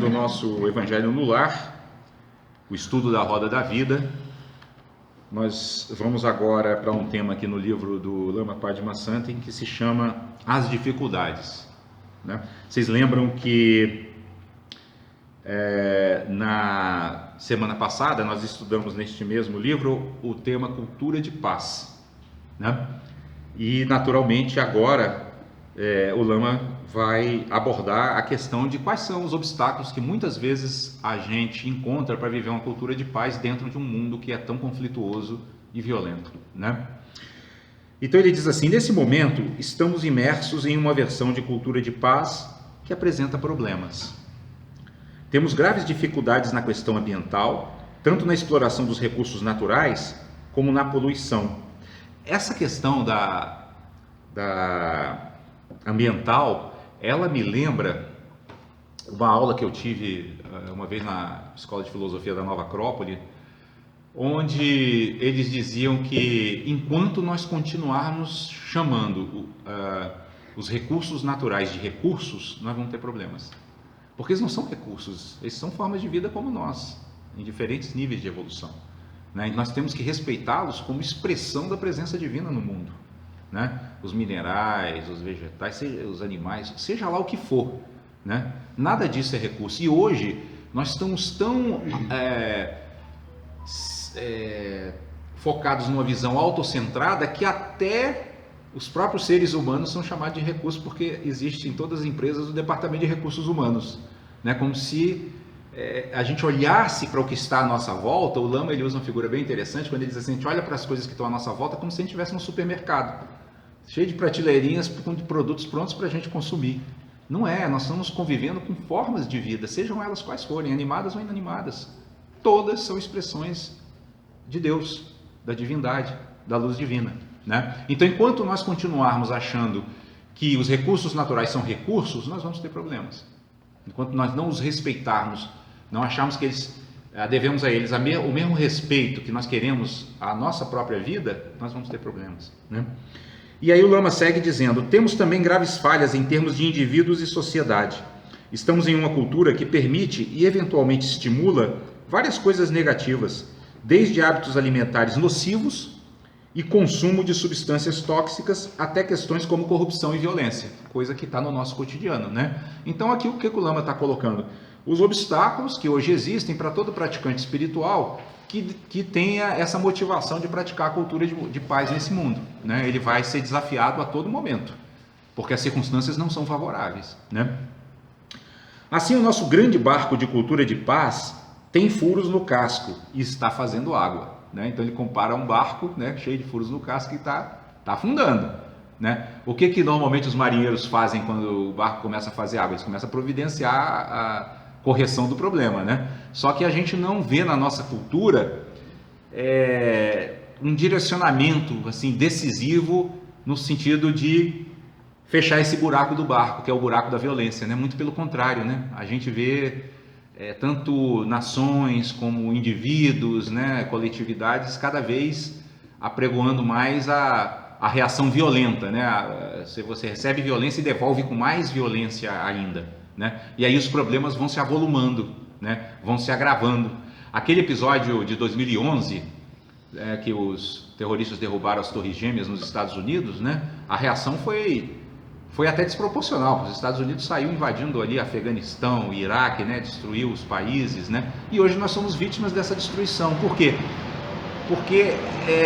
do nosso Evangelho no Lar, o estudo da Roda da Vida. Nós vamos agora para um tema aqui no livro do Lama Padmasambhava que se chama As Dificuldades. Né? Vocês lembram que na semana passada nós estudamos neste mesmo livro o tema Cultura de Paz. Né? E naturalmente agora o Lama vai abordar a questão de quais são os obstáculos que muitas vezes a gente encontra para viver uma cultura de paz dentro de um mundo que é tão conflituoso e violento, né? Então ele diz assim: nesse momento estamos imersos em uma versão de cultura de paz que apresenta problemas. Temos graves dificuldades na questão ambiental, tanto na exploração dos recursos naturais como na poluição. Essa questão da ambiental, ela me lembra uma aula que eu tive uma vez na Escola de Filosofia da Nova Acrópole, onde eles diziam que enquanto nós continuarmos chamando os recursos naturais de recursos, nós vamos ter problemas. Porque eles não são recursos, eles são formas de vida como nós, em diferentes níveis de evolução. Né? E nós temos que respeitá-los como expressão da presença divina no mundo. Né? Os minerais, os vegetais, os animais, seja lá o que for, né? Nada disso é recurso. E hoje nós estamos tão focados numa visão autocentrada que até os próprios seres humanos são chamados de recursos, porque existe em todas as empresas o departamento de recursos humanos, né? Como se a gente olhasse para o que está à nossa volta. O Lama, ele usa uma figura bem interessante quando ele diz assim: a gente olha para as coisas que estão à nossa volta como se a gente estivesse num supermercado, cheio de prateleirinhas com produtos prontos para a gente consumir. Não é, nós estamos convivendo com formas de vida, sejam elas quais forem, animadas ou inanimadas. Todas são expressões de Deus, da divindade, da luz divina. Né? Então, enquanto nós continuarmos achando que os recursos naturais são recursos, nós vamos ter problemas. Enquanto nós não os respeitarmos, não acharmos que devemos a eles o mesmo respeito que nós queremos à nossa própria vida, nós vamos ter problemas. Né? E aí o Lama segue dizendo: temos também graves falhas em termos de indivíduos e sociedade. Estamos em uma cultura que permite e eventualmente estimula várias coisas negativas, desde hábitos alimentares nocivos e consumo de substâncias tóxicas até questões como corrupção e violência, coisa que está no nosso cotidiano, né? Então aqui o que o Lama está colocando? Os obstáculos que hoje existem para todo praticante espiritual que tenha essa motivação de praticar a cultura de paz nesse mundo, né? Ele vai ser desafiado a todo momento, porque as circunstâncias não são favoráveis, né? Assim, o nosso grande barco de cultura de paz tem furos no casco e está fazendo água, né? Então ele compara um barco, né, cheio de furos no casco que está afundando, né? O que normalmente os marinheiros fazem quando o barco começa a fazer água? Eles começam a providenciar a correção do problema, né? Só que a gente não vê na nossa cultura um direcionamento assim decisivo no sentido de fechar esse buraco do barco, que é o buraco da violência, né? Muito pelo contrário, né? A gente vê tanto nações como indivíduos, né, coletividades, cada vez apregoando mais a reação violenta, né? Se você recebe violência e devolve com mais violência ainda. Né? E aí os problemas vão se avolumando, né? Vão se agravando. Aquele episódio de 2011, que os terroristas derrubaram as Torres Gêmeas nos Estados Unidos, né? A reação foi até desproporcional. Os Estados Unidos saiu invadindo ali Afeganistão, Iraque, né? Destruiu os países, né? E hoje nós somos vítimas dessa destruição. Por quê? Porque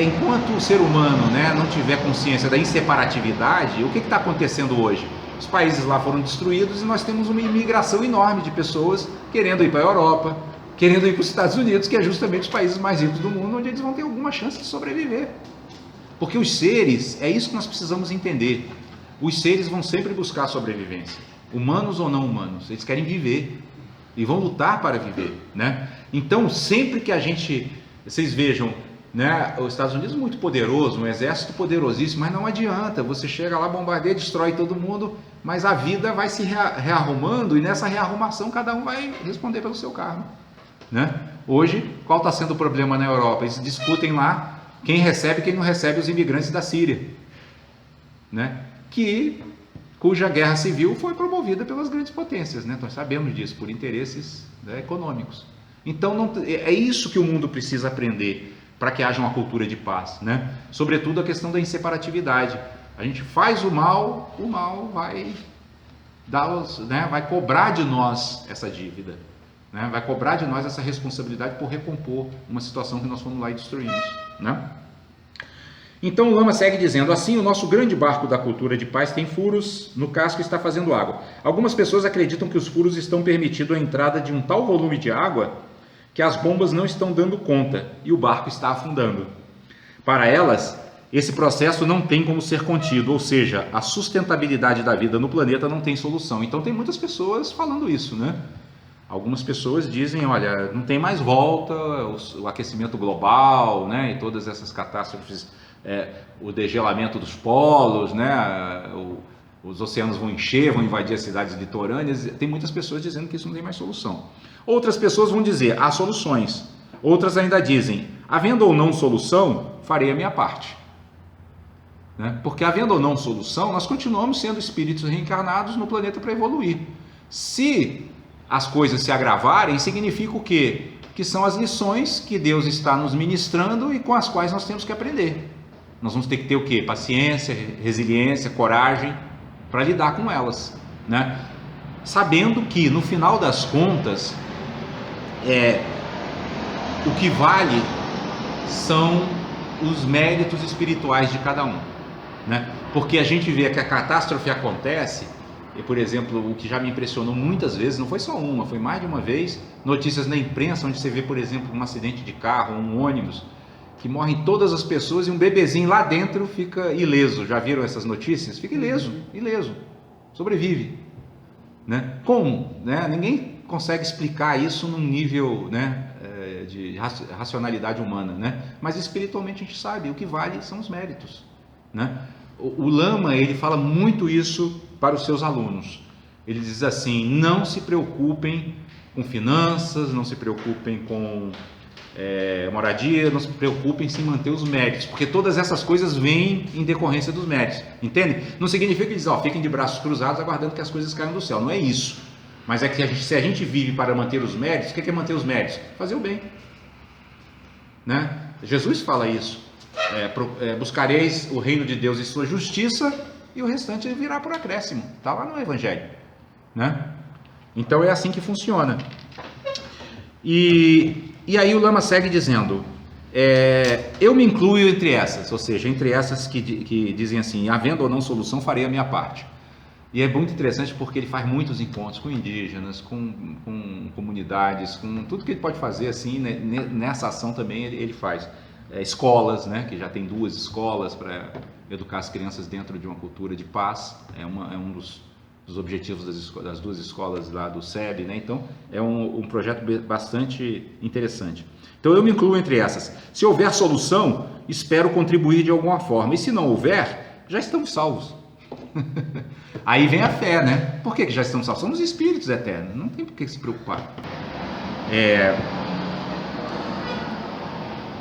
enquanto o ser humano, né, não tiver consciência da inseparatividade, o que está acontecendo hoje? Os países lá foram destruídos e nós temos uma imigração enorme de pessoas querendo ir para a Europa, querendo ir para os Estados Unidos, que é justamente os países mais ricos do mundo, onde eles vão ter alguma chance de sobreviver. Porque os seres, é isso que nós precisamos entender, os seres vão sempre buscar a sobrevivência, humanos ou não humanos, eles querem viver e vão lutar para viver, né? Então, sempre que vocês vejam, né, os Estados Unidos é muito poderoso, um exército poderosíssimo, mas não adianta, você chega lá, bombardeia, destrói todo mundo, mas a vida vai se rearrumando e nessa rearrumação cada um vai responder pelo seu karma, né? Hoje, qual está sendo o problema na Europa? Eles discutem lá quem recebe e quem não recebe os imigrantes da Síria, né? Que cuja guerra civil foi promovida pelas grandes potências, né? Nós sabemos disso, por interesses, né, econômicos. Então é isso que o mundo precisa aprender para que haja uma cultura de paz, né? Sobretudo a questão da inseparatividade. A gente faz o mal vai né, vai cobrar de nós essa dívida, né? Vai cobrar de nós essa responsabilidade por recompor uma situação que nós fomos lá e destruímos, né? Então o Lama segue dizendo: assim, o nosso grande barco da cultura de paz tem furos no casco e está fazendo água. Algumas pessoas acreditam que os furos estão permitindo a entrada de um tal volume de água que as bombas não estão dando conta e o barco está afundando. Para elas, esse processo não tem como ser contido, ou seja, a sustentabilidade da vida no planeta não tem solução. Então tem muitas pessoas falando isso, né? Algumas pessoas dizem, olha, não tem mais volta, o aquecimento global, né, e todas essas catástrofes, o degelamento dos polos, né, os oceanos vão encher, vão invadir as cidades litorâneas. Tem muitas pessoas dizendo que isso não tem mais solução. Outras pessoas vão dizer, há soluções. Outras ainda dizem, havendo ou não solução, farei a minha parte. Né? Porque havendo ou não solução, nós continuamos sendo espíritos reencarnados no planeta para evoluir. Se as coisas se agravarem, significa o quê? Que são as lições que Deus está nos ministrando e com as quais nós temos que aprender. Nós vamos ter que ter o quê? Paciência, resiliência, coragem para lidar com elas, né? Sabendo que no final das contas o que vale são os méritos espirituais de cada um, né? Porque a gente vê que a catástrofe acontece. E, por exemplo, o que já me impressionou muitas vezes, não foi só uma, foi mais de uma vez, notícias na imprensa onde você vê, por exemplo, um acidente de carro, um ônibus, que morrem todas as pessoas e um bebezinho lá dentro fica ileso. Já viram essas notícias? Fica ileso, sobrevive, né? Como? Né? Ninguém consegue explicar isso num nível, né, de racionalidade humana, né? Mas espiritualmente a gente sabe, o que vale são os méritos, né? O Lama, ele fala muito isso para os seus alunos. Ele diz assim: não se preocupem com finanças, não se preocupem com moradia, não se preocupem em manter os méritos, porque todas essas coisas vêm em decorrência dos méritos, entende? Não significa que diz, fiquem de braços cruzados aguardando que as coisas caiam do céu, não é isso. Mas é que se a gente vive para manter os méritos, o que é manter os méritos? Fazer o bem, né? Jesus fala isso. Buscareis o reino de Deus e sua justiça, e o restante virá por acréscimo. Está lá no Evangelho, né? Então é assim que funciona. E aí o Lama segue dizendo: eu me incluo entre essas, ou seja, entre essas que dizem assim, havendo ou não solução, farei a minha parte. E é muito interessante porque ele faz muitos encontros com indígenas, com comunidades, com tudo que ele pode fazer assim, né? Nessa ação também ele faz. Escolas, né, que já tem 2 escolas para educar as crianças dentro de uma cultura de paz, é um dos objetivos das 2 escolas lá do SEB, né? Então é um projeto bastante interessante. Então eu me incluo entre essas. Se houver solução, espero contribuir de alguma forma, e se não houver, já estamos salvos. Aí vem a fé, né? Por que já estamos salvos? Somos espíritos eternos, não tem por que se preocupar.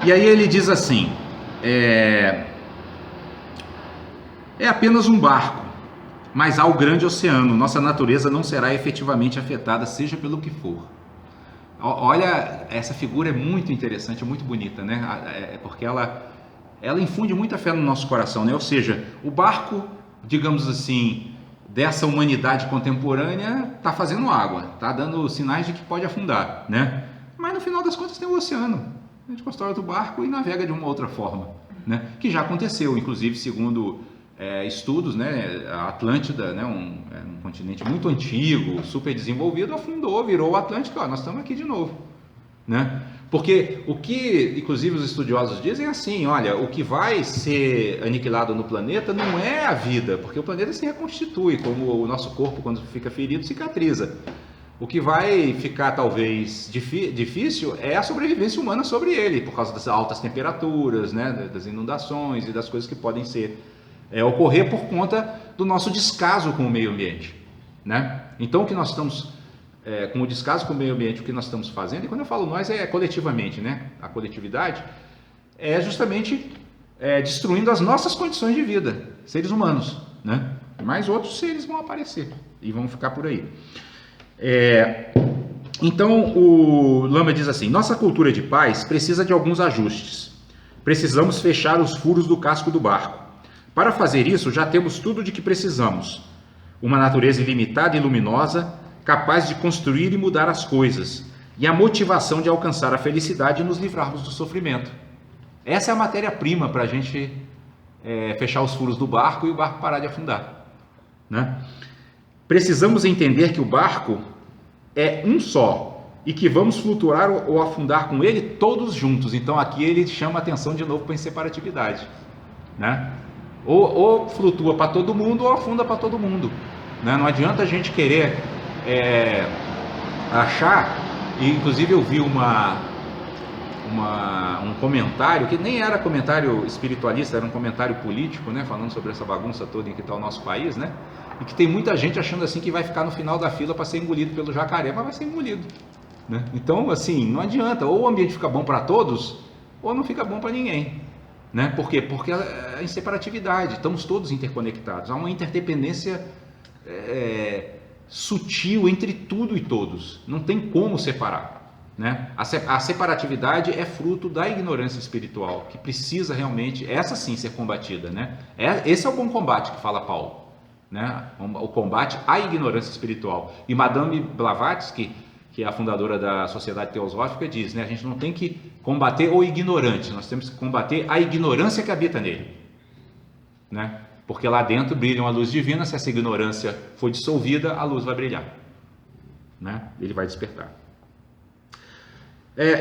E aí ele diz assim, é apenas um barco, mas há o grande oceano, nossa natureza não será efetivamente afetada, seja pelo que for. Olha, essa figura é muito interessante, é muito bonita, né? Porque ela infunde muita fé no nosso coração, né? Ou seja, o barco, digamos assim, dessa humanidade contemporânea está fazendo água, está dando sinais de que pode afundar, né? Mas no final das contas tem o oceano. A gente constrói outro barco e navega de uma outra forma, né? Que já aconteceu, inclusive segundo estudos, né? A Atlântida, né? Um continente muito antigo, super desenvolvido, afundou, virou o Atlântico. Nós estamos aqui de novo, né? Porque o que, inclusive, os estudiosos dizem é assim: olha, o que vai ser aniquilado no planeta não é a vida, porque o planeta se reconstitui, como o nosso corpo, quando fica ferido, cicatriza. O que vai ficar talvez difícil é a sobrevivência humana sobre ele, por causa das altas temperaturas, né, das inundações e das coisas que podem ocorrer por conta do nosso descaso com o meio ambiente, né? Então o que nós estamos, com o descaso com o meio ambiente, o que nós estamos fazendo, e quando eu falo nós é coletivamente, né? A coletividade é justamente destruindo as nossas condições de vida, seres humanos, né? Mas outros seres vão aparecer e vão ficar por aí. Então o Lama diz assim: nossa cultura de paz precisa de alguns ajustes. Precisamos fechar os furos do casco do barco. Para fazer isso, já temos tudo de que precisamos. Uma natureza ilimitada e luminosa, capaz de construir e mudar as coisas, e a motivação de alcançar a felicidade e nos livrarmos do sofrimento. Essa é a matéria-prima para a gente fechar os furos do barco e o barco parar de afundar, né? Precisamos entender que o barco é um só e que vamos flutuar ou afundar com ele todos juntos. Então aqui ele chama a atenção de novo para a inseparatividade, né? Ou flutua para todo mundo ou afunda para todo mundo, né? Não adianta a gente querer achar, e inclusive eu vi um comentário que nem era comentário espiritualista, era um comentário político, né, falando sobre essa bagunça toda em que está o nosso país, né, e que tem muita gente achando assim que vai ficar no final da fila para ser engolido pelo jacaré, mas vai ser engolido, né? Então, assim, não adianta, ou o ambiente fica bom para todos, ou não fica bom para ninguém, né? Por quê? Porque a inseparatividade, estamos todos interconectados, há uma interdependência sutil entre tudo e todos, não tem como separar, né? A separatividade é fruto da ignorância espiritual, que precisa realmente, essa sim, ser combatida, né? Esse é o bom combate que fala Paulo, né? O combate à ignorância espiritual. E Madame Blavatsky, que é a fundadora da Sociedade Teosófica, diz, né? A gente não tem que combater o ignorante, nós temos que combater a ignorância que habita nele, né? Porque lá dentro brilha uma luz divina, se essa ignorância for dissolvida, a luz vai brilhar, né? Ele vai despertar.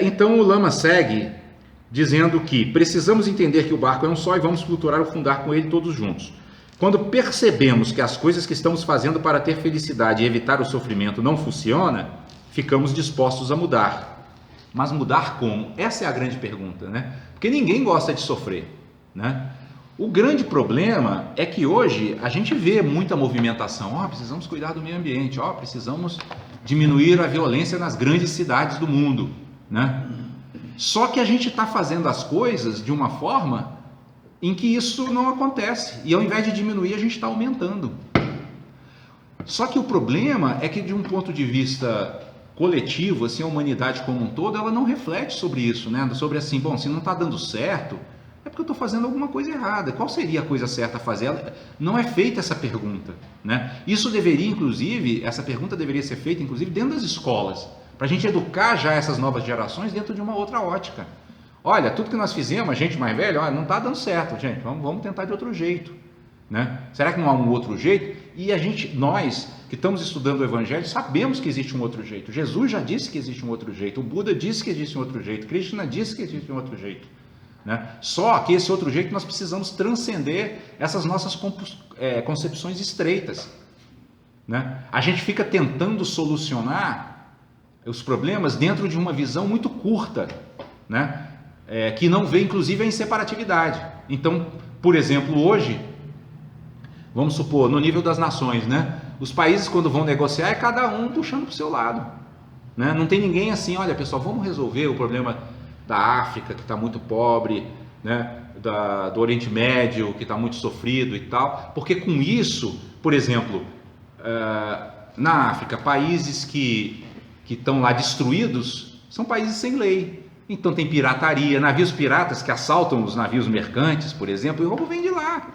Então o Lama segue dizendo que precisamos entender que o barco é um só e vamos flutuar ou afundar com ele todos juntos. Quando percebemos que as coisas que estamos fazendo para ter felicidade e evitar o sofrimento não funcionam, ficamos dispostos a mudar. Mas mudar como? Essa é a grande pergunta, né? Porque ninguém gosta de sofrer, né? O grande problema é que hoje a gente vê muita movimentação. Precisamos cuidar do meio ambiente, precisamos diminuir a violência nas grandes cidades do mundo, né? Só que a gente está fazendo as coisas de uma forma em que isso não acontece, e ao invés de diminuir, a gente está aumentando. Só que o problema é que, de um ponto de vista coletivo, assim, a humanidade como um todo, ela não reflete sobre isso, né? Sobre assim, bom, se não está dando certo, é porque eu estou fazendo alguma coisa errada. Qual seria a coisa certa a fazer? Não é feita essa pergunta, né? Isso deveria, inclusive, essa pergunta deveria ser feita, inclusive, dentro das escolas, para a gente educar já essas novas gerações dentro de uma outra ótica. Olha, tudo que nós fizemos, a gente mais velha, não está dando certo, gente, vamos tentar de outro jeito, né? Será que não há um outro jeito? E nós que estamos estudando o Evangelho, sabemos que existe um outro jeito. Jesus já disse que existe um outro jeito, o Buda disse que existe um outro jeito, Krishna disse que existe um outro jeito, né? Só que esse outro jeito nós precisamos transcender essas nossas concepções estreitas, né? A gente fica tentando solucionar os problemas dentro de uma visão muito curta, né? Que não vê inclusive a inseparatividade. Então, por exemplo, hoje, vamos supor, no nível das nações, né? Os países, quando vão negociar, é cada um puxando para o seu lado, né? Não tem ninguém assim, olha pessoal, vamos resolver o problema da África, que está muito pobre, né? Do Oriente Médio, que está muito sofrido e tal, porque com isso, por exemplo, na África, países que estão lá destruídos, são países sem lei. Então tem pirataria, navios piratas que assaltam os navios mercantes, por exemplo, e o roubo vem de lá.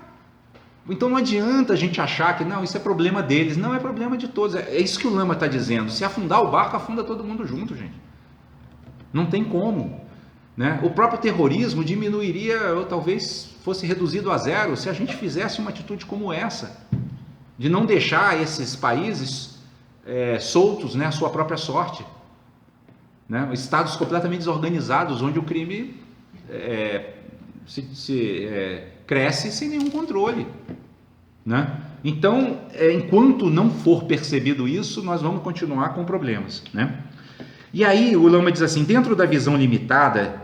Então não adianta a gente achar que não, isso é problema deles. Não, é problema de todos. É isso que o Lama está dizendo. Se afundar o barco, afunda todo mundo junto, gente. Não tem como, né? O próprio terrorismo diminuiria, ou talvez fosse reduzido a zero, se a gente fizesse uma atitude como essa, de não deixar esses países soltos, né, à sua própria sorte, né? Estados completamente desorganizados, onde o crime cresce sem nenhum controle, né? Então, enquanto não for percebido isso, nós vamos continuar com problemas, né? E aí o Lama diz assim: dentro da visão limitada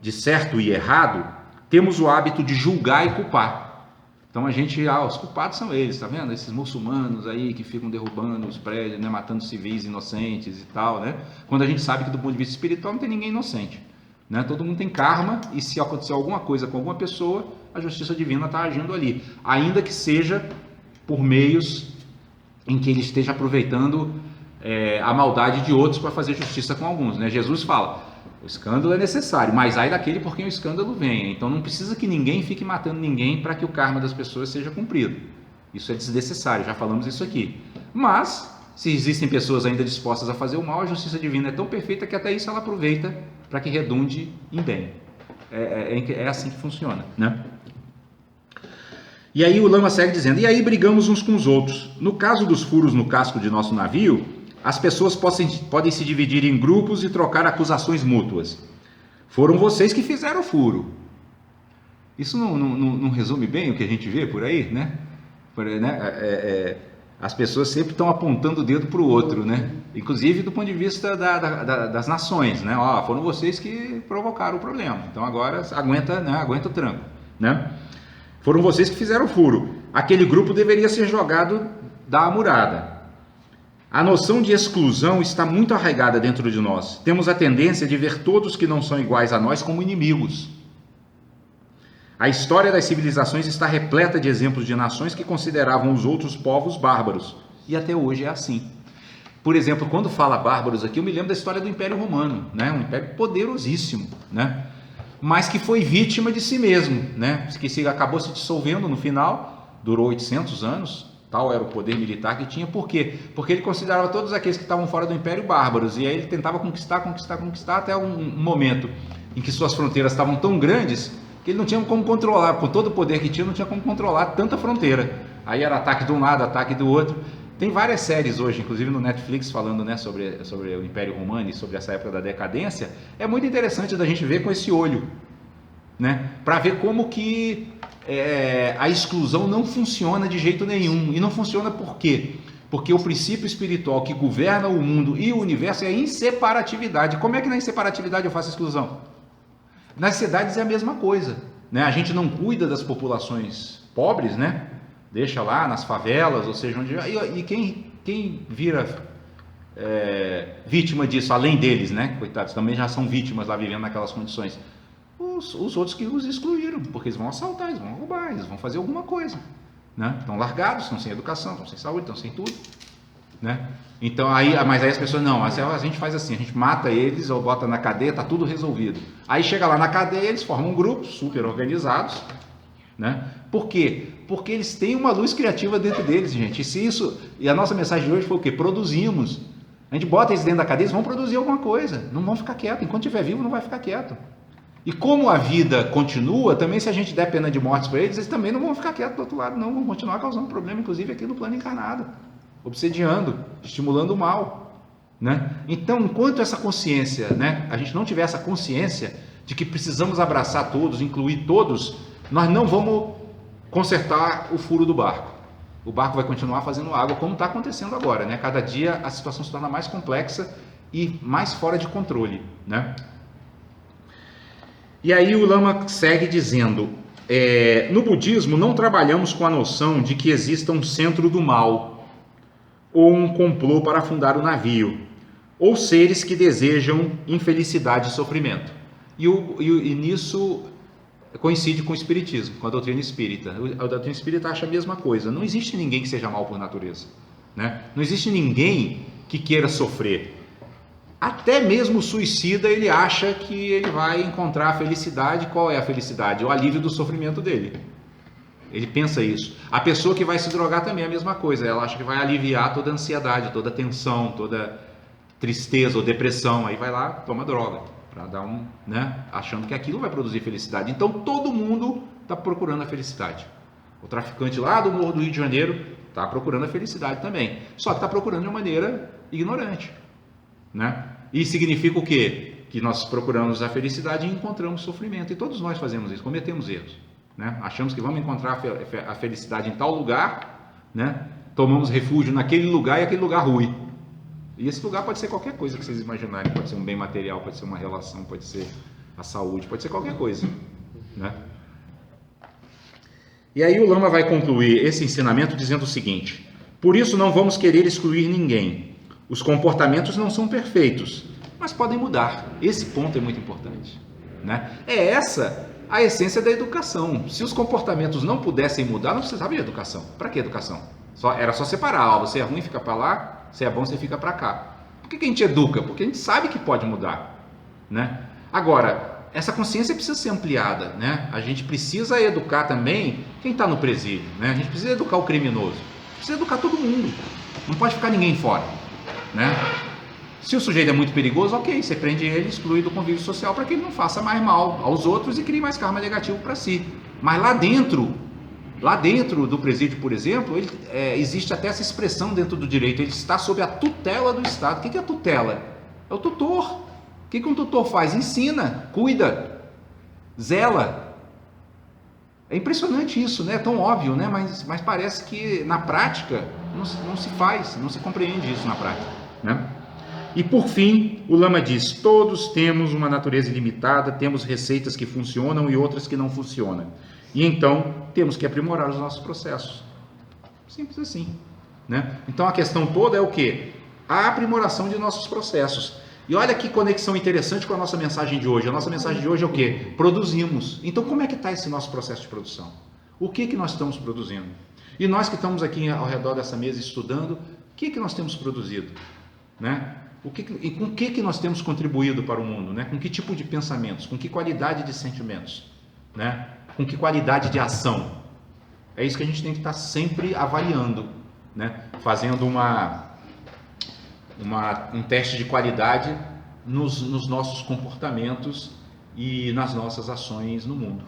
de certo e errado, temos o hábito de julgar e culpar. Então a gente, os culpados são eles, tá vendo? Esses muçulmanos aí que ficam derrubando os prédios, né, matando civis inocentes e tal, né? Quando a gente sabe que do ponto de vista espiritual não tem ninguém inocente, né? Todo mundo tem karma, e se acontecer alguma coisa com alguma pessoa, a justiça divina está agindo ali, ainda que seja por meios em que ele esteja aproveitando a maldade de outros para fazer justiça com alguns, né? Jesus fala, o escândalo é necessário, mas ai daquele por quem o escândalo venha. Então não precisa que ninguém fique matando ninguém para que o karma das pessoas seja cumprido. Isso é desnecessário, já falamos isso aqui. Mas, se existem pessoas ainda dispostas a fazer o mal, a justiça divina é tão perfeita que até isso ela aproveita para que redunde em bem. É assim que funciona, né? E aí o Lama segue dizendo, e aí brigamos uns com os outros. No caso dos furos no casco de nosso navio, as pessoas podem se dividir em grupos e trocar acusações mútuas. Foram vocês que fizeram o furo. Isso não resume bem o que a gente vê por aí, né? As pessoas sempre estão apontando o dedo para o outro, né? Inclusive do ponto de vista das nações, né? Foram vocês que provocaram o problema, então agora aguenta o tranco, né? Foram vocês que fizeram o furo. Aquele grupo deveria ser jogado da amurada. A noção de exclusão está muito arraigada dentro de nós. Temos a tendência de ver todos que não são iguais a nós como inimigos. A história das civilizações está repleta de exemplos de nações que consideravam os outros povos bárbaros. E até hoje é assim. Por exemplo, quando fala bárbaros aqui, eu me lembro da história do Império Romano, né? Um império poderosíssimo, né? Mas que foi vítima de si mesmo, né? Que acabou se dissolvendo no final, durou 800 anos, tal era o poder militar que tinha. Por quê? Porque ele considerava todos aqueles que estavam fora do Império bárbaros, e aí ele tentava conquistar, até um momento em que suas fronteiras estavam tão grandes que ele não tinha como controlar, com todo o poder que tinha, não tinha como controlar tanta fronteira. Aí era ataque de um lado, ataque do outro. Tem várias séries hoje, inclusive no Netflix, falando, né, sobre o Império Romano e sobre essa época da decadência. É muito interessante da gente ver com esse olho, né, para ver como que a exclusão não funciona de jeito nenhum. E não funciona por quê? Porque o princípio espiritual que governa o mundo e o universo é a inseparatividade. Como é que na inseparatividade eu faço exclusão? Nas cidades é a mesma coisa, né? A gente não cuida das populações pobres, né? Deixa lá nas favelas, ou seja, onde... E quem vira vítima disso, além deles, né? Coitados, também já são vítimas lá vivendo naquelas condições. Os outros que os excluíram, porque eles vão assaltar, eles vão roubar, eles vão fazer alguma coisa, né? Estão largados, estão sem educação, estão sem saúde, estão sem tudo, né? Então mas aí as pessoas, não, a gente faz assim, a gente mata eles ou bota na cadeia, tá tudo resolvido. Aí chega lá na cadeia, eles formam um grupo super organizados, né? Por quê? Porque eles têm uma luz criativa dentro deles, gente. E a nossa mensagem de hoje foi o quê? Produzimos. A gente bota eles dentro da cadeia, eles vão produzir alguma coisa, não vão ficar quietos. Enquanto estiver vivo, não vai ficar quieto. E como a vida continua, também se a gente der pena de morte para eles também não vão ficar quietos do outro lado, não, vão continuar causando problema, inclusive aqui no plano encarnado, obsediando, estimulando o mal, né? Então, enquanto essa consciência, né, a gente não tiver essa consciência de que precisamos abraçar todos, incluir todos, nós não vamos consertar o furo do barco. O barco vai continuar fazendo água, como está acontecendo agora, né? Cada dia a situação se torna mais complexa e mais fora de controle, né? E aí o Lama segue dizendo, no budismo não trabalhamos com a noção de que exista um centro do mal, ou um complô para afundar o navio, ou seres que desejam infelicidade e sofrimento. E nisso coincide com o espiritismo, com a doutrina espírita. A doutrina espírita acha a mesma coisa. Não existe ninguém que seja mal por natureza, né? Não existe ninguém que queira sofrer. Até mesmo o suicida, ele acha que ele vai encontrar a felicidade. Qual é a felicidade? O alívio do sofrimento dele. Ele pensa isso. A pessoa que vai se drogar também é a mesma coisa. Ela acha que vai aliviar toda a ansiedade, toda a tensão, toda tristeza ou depressão. Aí vai lá, toma droga, para dar né? Achando que aquilo vai produzir felicidade. Então todo mundo está procurando a felicidade. O traficante lá do Morro do Rio de Janeiro está procurando a felicidade também. Só que está procurando de uma maneira ignorante, né? E significa o quê? Que nós procuramos a felicidade e encontramos sofrimento. E todos nós fazemos isso, cometemos erros, né? Achamos que vamos encontrar a felicidade em tal lugar, né? Tomamos refúgio naquele lugar e aquele lugar ruim. E esse lugar pode ser qualquer coisa que vocês imaginarem. Pode ser um bem material, pode ser uma relação, pode ser a saúde, pode ser qualquer coisa, né? E aí o Lama vai concluir esse ensinamento dizendo o seguinte: por isso não vamos querer excluir ninguém. Os comportamentos não são perfeitos, mas podem mudar. Esse ponto é muito importante. né? É essa a essência da educação. Se os comportamentos não pudessem mudar, não precisava de educação. Para que educação? Era só separar. Você é ruim, fica para lá. Você é bom, você fica para cá. Por que a gente educa? Porque a gente sabe que pode mudar, né? Agora, essa consciência precisa ser ampliada, né? A gente precisa educar também quem está no presídio, né? A gente precisa educar o criminoso. Precisa educar todo mundo. Não pode ficar ninguém fora, né? Se o sujeito é muito perigoso, ok, você prende ele, exclui do convívio social para que ele não faça mais mal aos outros e crie mais karma negativo para si. Mas lá dentro do presídio, por exemplo, existe até essa expressão dentro do direito, ele está sob a tutela do Estado. O que é a tutela? É o tutor. O que um tutor faz? Ensina, cuida, zela. É impressionante isso, né? É tão óbvio, né? Mas parece que na prática não se faz, não se compreende isso na prática, né? E por fim, o Lama diz: todos temos uma natureza ilimitada, temos receitas que funcionam e outras que não funcionam. E então temos que aprimorar os nossos processos. Simples assim, né? Então a questão toda é o quê? A aprimoração de nossos processos. E olha que conexão interessante com a nossa mensagem de hoje. A nossa mensagem de hoje é o quê? Produzimos. Então como é que está esse nosso processo de produção? O que nós estamos produzindo? E nós que estamos aqui ao redor dessa mesa estudando, o que nós temos produzido? Né? E com o que nós temos contribuído para o mundo? Né? Com que tipo de pensamentos? Com que qualidade de sentimentos? Né? Com que qualidade de ação? É isso que a gente tem que estar sempre avaliando, né? Fazendo um teste de qualidade nos nossos comportamentos e nas nossas ações no mundo.